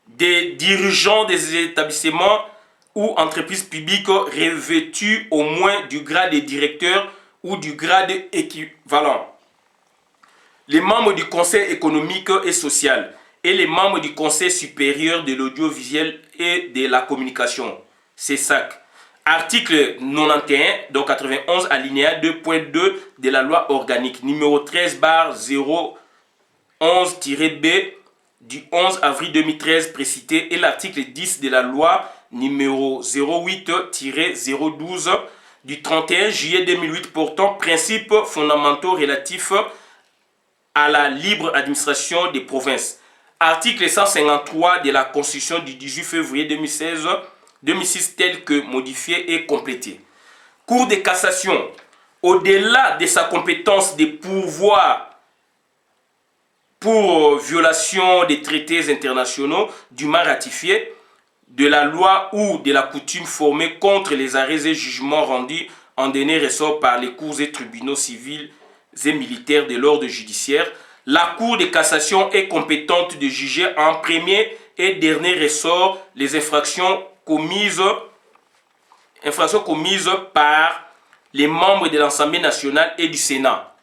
des dirigeants des établissements ou entreprises publiques revêtues au moins du grade de directeur ou du grade équivalent. Les membres du Conseil économique et social et les membres du Conseil supérieur de l'audiovisuel et de la communication. C'est ça. Article 91, donc 91, alinéa 2.2 de la loi organique numéro 13/011-B du 11 avril 2013 précité et l'article 10 de la loi numéro 08-012 du 31 juillet 2008 portant principes fondamentaux relatifs à la libre administration des provinces. Article 153 de la Constitution du 18 février 2006 tel que modifié et complété. Cour de cassation, au-delà de sa compétence de pouvoir pour violation des traités internationaux dûment ratifiés, de la loi ou de la coutume formée contre les arrêts et jugements rendus en dernier ressort par les cours et tribunaux civils et militaires de l'ordre judiciaire, la Cour de cassation est compétente de juger en premier et dernier ressort les infractions commises par les membres de l'Assemblée nationale et du Sénat,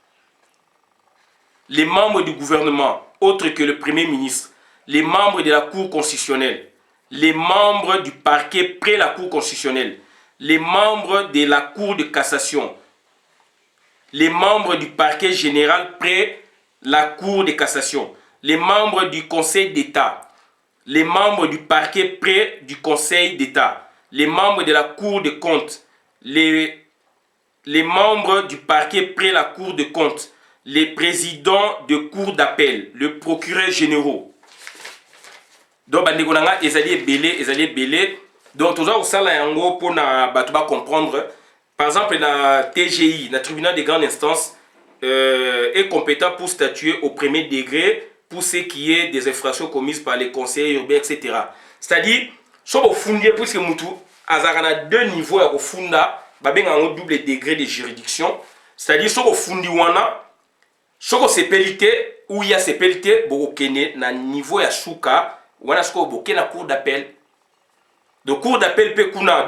les membres du gouvernement, autres que le Premier ministre, les membres de la Cour constitutionnelle, les membres du parquet près la Cour constitutionnelle, les membres de la Cour de cassation, les membres du parquet général près la Cour de cassation, les membres du Conseil d'État, les membres du parquet près du Conseil d'État, les membres de la Cour de comptes, les membres du parquet près la Cour de comptes, les présidents de cour d'appel, le procureur généraux. Donc, ezali belé. Donc, tout ça, ça là, pour comprendre. Par exemple, la TGI, le tribunal de grande instance, est compétent pour statuer au premier degré pour ce qui est des infractions commises par les conseillers urbains, etc. C'est-à-dire, si vous fondez, puisque Moutou, à deux niveaux, vous fondez, un double degré de juridiction. C'est-à-dire, si vous fondez, si vous sépélité, ou il y a sépélité, vous avez un niveau de souka, ou vous avez la cour d'appel. Donc, cour d'appel,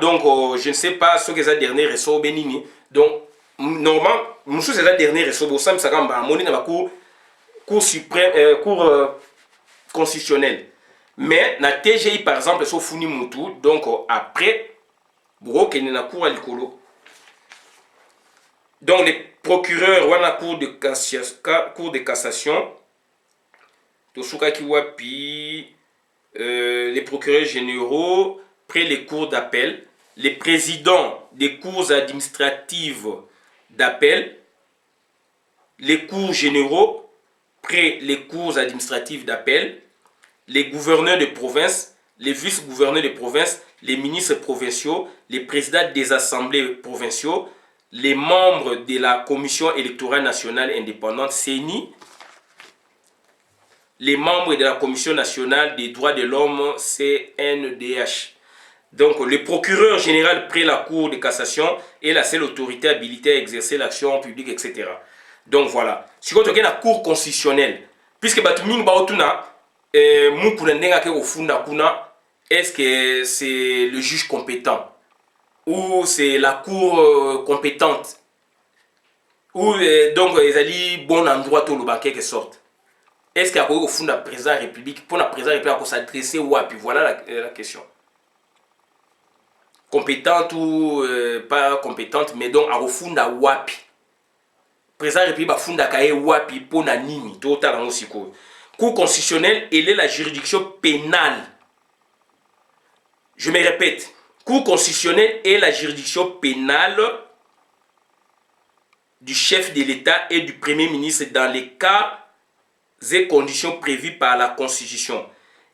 donc, je ne sais pas ce que c'est le dernier ressort bénini. Donc, normalement, c'est le dernier ressort. Ça me cour suprême, cour constitutionnelle. Mais, la TGI, par exemple, c'est fini Moutou. Donc, après, vous avez la cour à l'écolo. Donc, les procureurs ou la cour de cassation, les procureurs généraux, près les cours d'appel, les présidents des cours administratives d'appel, les cours généraux, près les cours administratives d'appel, les gouverneurs de province, les vice-gouverneurs de province, les ministres provinciaux, les présidents des assemblées provinciaux, les membres de la Commission électorale nationale indépendante, CENI, les membres de la Commission nationale des droits de l'homme, CNDH. Donc, le procureur général près la Cour de cassation est la seule autorité habilitée à exercer l'action publique, etc. Donc, voilà. Si vous avez la Cour constitutionnelle, puisque est-ce que c'est le juge compétent ou c'est la Cour compétente ou donc ils ont bon endroit tout le bas quelque sorte. Est-ce qu'il y a au fond de la présidence de la République pour la présidence de la République s'adresser ou puis voilà la question. Compétente ou pas compétente, mais donc au fond de wapi. Président de la République a fond de wapi pour na nini total en aussi court. Cour constitutionnelle, elle est la juridiction pénale. Je me répète, Cour constitutionnelle est la juridiction pénale du chef de l'État et du Premier ministre dans les cas et conditions prévues par la Constitution.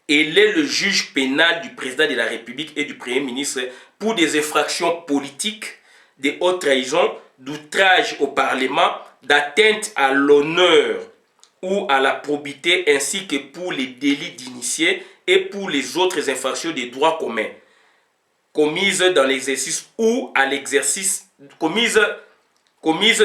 Elle est le juge pénal du président de la République et du Premier ministre pour des infractions politiques, de haute trahison, d'outrage au Parlement, d'atteinte à l'honneur ou à la probité, ainsi que pour les délits d'initiés et pour les autres infractions des droits communs, commises dans l'exercice ou à l'exercice, commises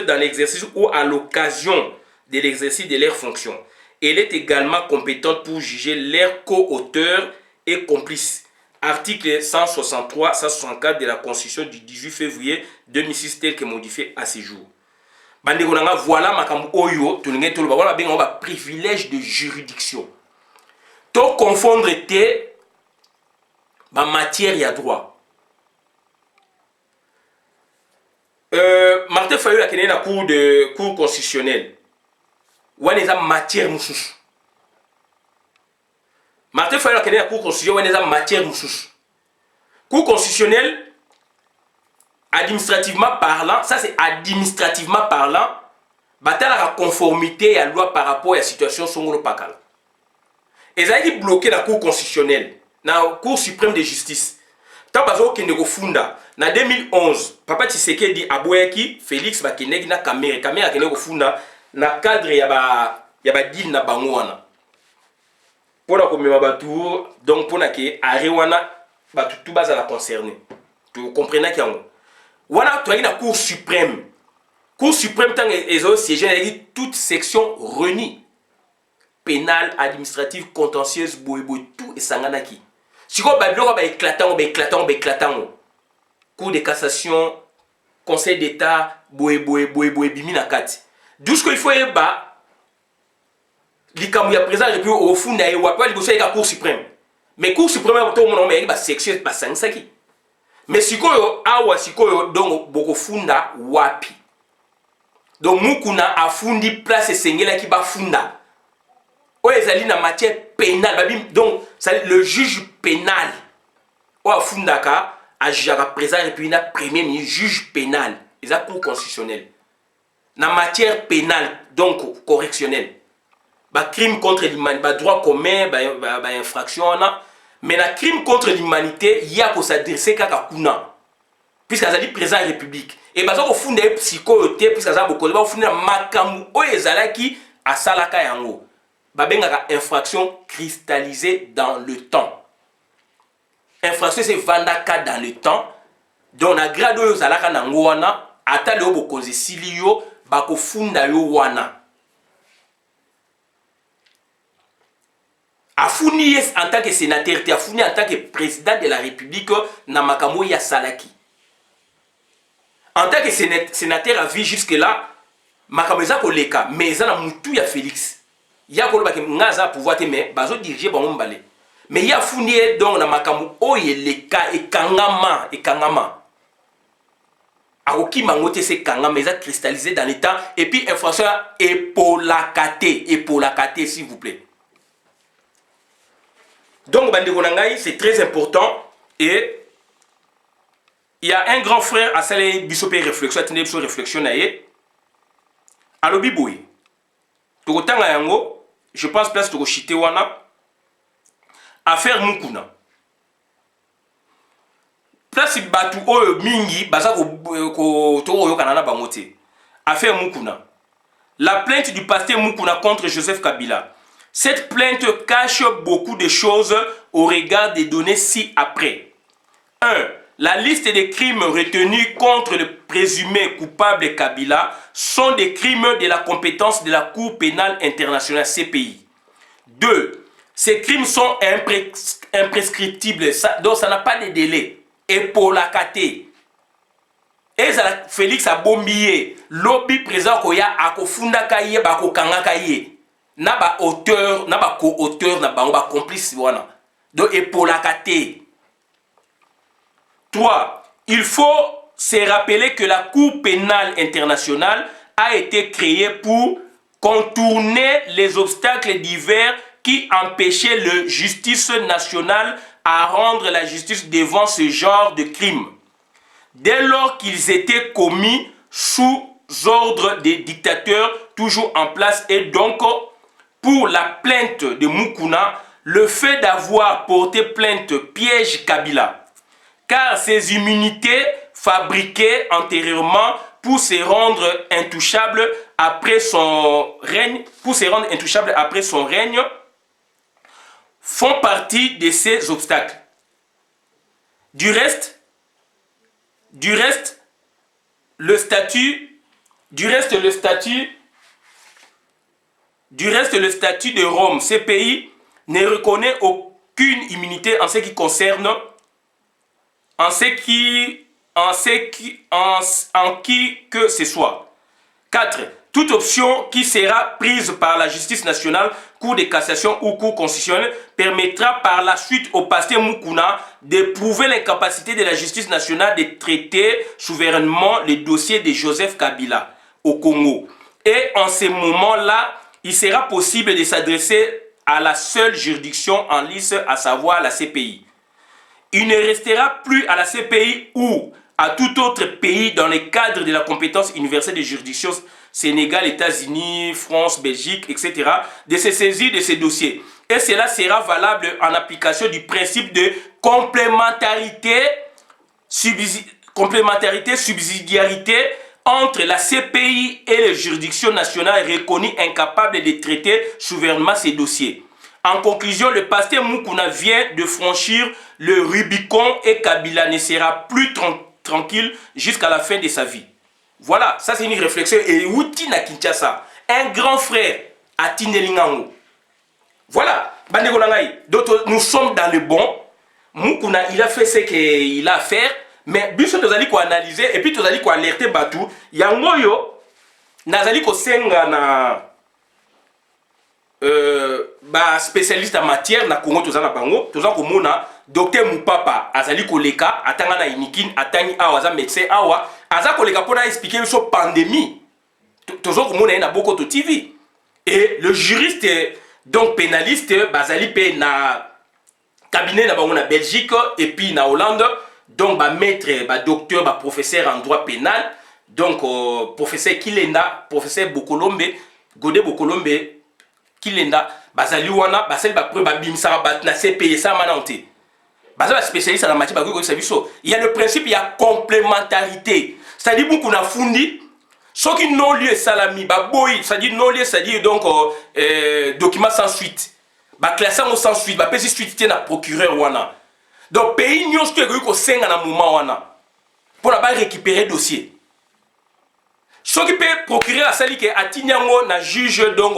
dans l'exercice ou à l'occasion de l'exercice de leurs fonctions. Elle est également compétente pour juger leurs co-auteurs et complices. Article 163-164 de la Constitution du 18 février 2006 tel que modifié à ce jour. Voilà un privilège de juridiction. To confondre tes matière et droit. Martin Fayol a créé la cour constitutionnelle. Ou est en matière moussous. Martin Fayol a créé la cour constitutionnelle. Ou est en matière moussous. Cour constitutionnelle, administrativement parlant, ça c'est administrativement parlant, bataille la conformité à la loi par rapport à la situation songolo pakala. Et ça a été bloqué la cour constitutionnelle, la cour suprême de justice. Tant que nous funda, en 2011, Papa Tshisekedi Aboyaki, Félix Bakenegi na caméra qui nous funda, na cadre ya ba deal na bangwana. Pour la commémorer batour, donc pour na ke arewana batu tout bas à la concerner. Tu comprenez qu'il y a Wana tu as la Cour suprême. Cour suprême, tant que siégé, toute section réunie. Pénale, administrative, contentieuse, boy, tout et sanganaki. Si vous avez éclatant. Cour de cassation, Conseil d'État, boy, bimina kati. D'où ce qu'il faut y ba, l'ikamu ya présent, et puis au fond, il y a la Cour suprême. Mais Cour suprême, tout le monde a section, pas sangsaki. Mais si koyo, awa si koyo, donc, boko funda, wapi. Donc, mukuna a fundi place sengela qui ba funda. Oye, ezali na matière pénale. Donc, le juge pénal. Oye, fundaka, a jugaka présent et puis na premier ministre juge pénal. Ils ont cour constitutionnel. Na matière pénale, donc correctionnelle. Ba crime contre l'humanité, ba droit commun, ba infraction, mais na crime contre l'humanité, il y a pour s'adresser kaka kuna. Puisqu'ils ont dit présent à la République. Et bah, on fonde des psychoté, puisqu'ils ont beaucoup de gens, on fonde makamu, oye, zalaki, a salaka yango. Babengaka infraction cristallisée dans le temps. Infraction c'est vandaka dans le temps. Donc na grade yo zalaka na ngwana ata le bokonzi silio bako funda yo wana. Afuni en tant que sénateur, te afuni en tant que président de la République na makamo ya salaki. En tant que sénateur à vie jusque là makamo za koleka mais za na mutu ya Félix. Il y a un pouvoir mais bazo diriger bango mbale mais il y a funi donc na makamu oye leka et kangama akoki mangote se kangama mais ça cristallisé dans le temps et puis infraction epolakate s'il vous plaît. Donc bandeko nangai c'est très important et il y a un grand frère à salé bisope réflexion atteindre biso réflexion naie alobi boy tokotanga yango. Je pense place de Rochite wana affaire mukuna. Place batu oyo mingi baza ko toro kanana bangote. Affaire mukuna. La plainte du pasteur Mukuna contre Joseph Kabila. Cette plainte cache beaucoup de choses au regard des données ci-après. 1. La liste des crimes retenus contre le présumé coupable Kabila sont des crimes de la compétence de la Cour pénale internationale CPI. 2. Ces crimes sont imprescriptibles, donc ça n'a pas de délai. Et pour la KT, et Félix a bombillé, lobby présent koya akofunda kaye bako kanga kaye, na ba auteur, na ba co-auteur, na ba complice wana. Donc et pour la KT. 3. Il faut se rappeler que la Cour pénale internationale a été créée pour contourner les obstacles divers qui empêchaient la justice nationale à rendre la justice devant ce genre de crimes. Dès lors qu'ils étaient commis sous ordre des dictateurs toujours en place et donc pour la plainte de Mukuna, le fait d'avoir porté plainte piège Kabila. Car ces immunités fabriquées antérieurement pour se rendre intouchables après son règne, font partie de ces obstacles. Du reste, le statut de Rome, ces pays ne reconnaît aucune immunité en ce qui concerne en qui que ce soit. 4. Toute option qui sera prise par la justice nationale, Cour de cassation ou Cour constitutionnelle, permettra par la suite au pasteur Mukuna de prouver l'incapacité de la justice nationale de traiter souverainement les dossiers de Joseph Kabila au Congo. Et en ce moment-là, il sera possible de s'adresser à la seule juridiction en lice, à savoir la CPI. Il ne restera plus à la CPI ou à tout autre pays dans le cadre de la compétence universelle de juridiction Sénégal, États-Unis, France, Belgique, etc. de se saisir de ces dossiers. Et cela sera valable en application du principe de complémentarité, subsidiarité entre la CPI et les juridictions nationales reconnues incapables de traiter souverainement ces dossiers. En conclusion, le pasteur Mukuna vient de franchir le Rubicon et Kabila ne sera plus tranquille jusqu'à la fin de sa vie. Voilà, ça c'est une réflexion. Et Outi na Kinshasa, un grand frère à Tinelingango. Voilà, donc nous sommes dans le bon. Mukuna, il a fait ce qu'il a à faire, mais biso tozali ko analyser et puis tozali ko alerter batu. Yango yo, nazali ko senga na ba spécialiste en matière na Congo tozana bango, tozana ko mona docteur Mupapa azali ko leka atanga na inikin atangi awa za médecin awa aza ko leka pona expliquer sur pandémie. Tozana ko mona na boko to TV. Et le juriste donc pénaliste bazali pe na cabinet na bango na Belgique et puis na Hollande, donc ba maître, ba docteur, ba professeur en droit pénal, donc professeur Kilenda, professeur Bokolombe, Godé Bokolombe Kilenda, bazali wana, basali ba preuve ba bimsara bat na CPI ça manante. Bazali spécialiste en la matière ba ko service. Il y a le principe, il y a complémentarité. C'est-à-dire beaucoup na fundi, ce qui non lieu salami, ba boy, c'est-à-dire non lieu, c'est-à-dire donc document sans suite. Ba classant sans suite, ba pesi suite na procureur wana. Donc pays nyos que ko senga na moment wana. Pour la ba récupérer dossier. Ce qui peut procurer la sali que atinyango na juge donc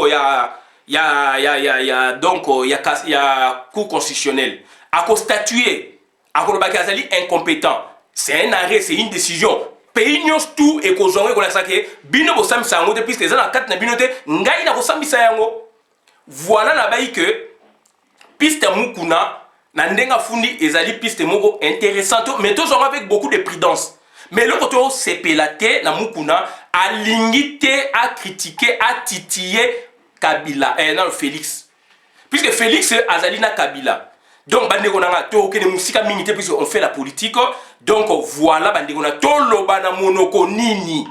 donc ya cour constitutionnelle. A ko statuer, a ko ba kazali incompétent. C'est un arrêt, c'est une décision. Pays nyos tout et ko zonga ko la saké bino bo sam sango depuis que za na 4 na binote ngai na ko sambisa yango. Voilà la baï que piste mukuna na ndenga fundi ezali piste moko intéressante mais tous avec beaucoup de prudence. Mais le côté c'est pélaté na mukuna a limité à critiquer à titiller Kabila non Félix. Puisque Félix azali na Kabila. Donc bandeko nanga to ke musika minité puisque on fait la politique. Donc voilà bandeko na to loba na monoko nini.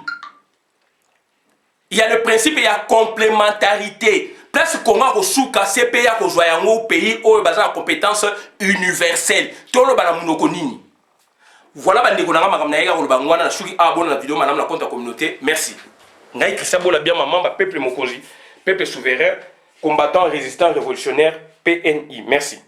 Il y a le principe, il y a complémentarité. Place Congo ko suka CPA ko zoya ngo pays o baza compétence universelle. Tolo bana munoko nini. Voilà bandeko nanga makamna yeka ko bangwana na suki abona la vidéo madame la compte communauté. Merci. Ngai Christian Bola bien maman peuple mokonzi, peuple souverain, combattant résistant révolutionnaire PNI. Merci.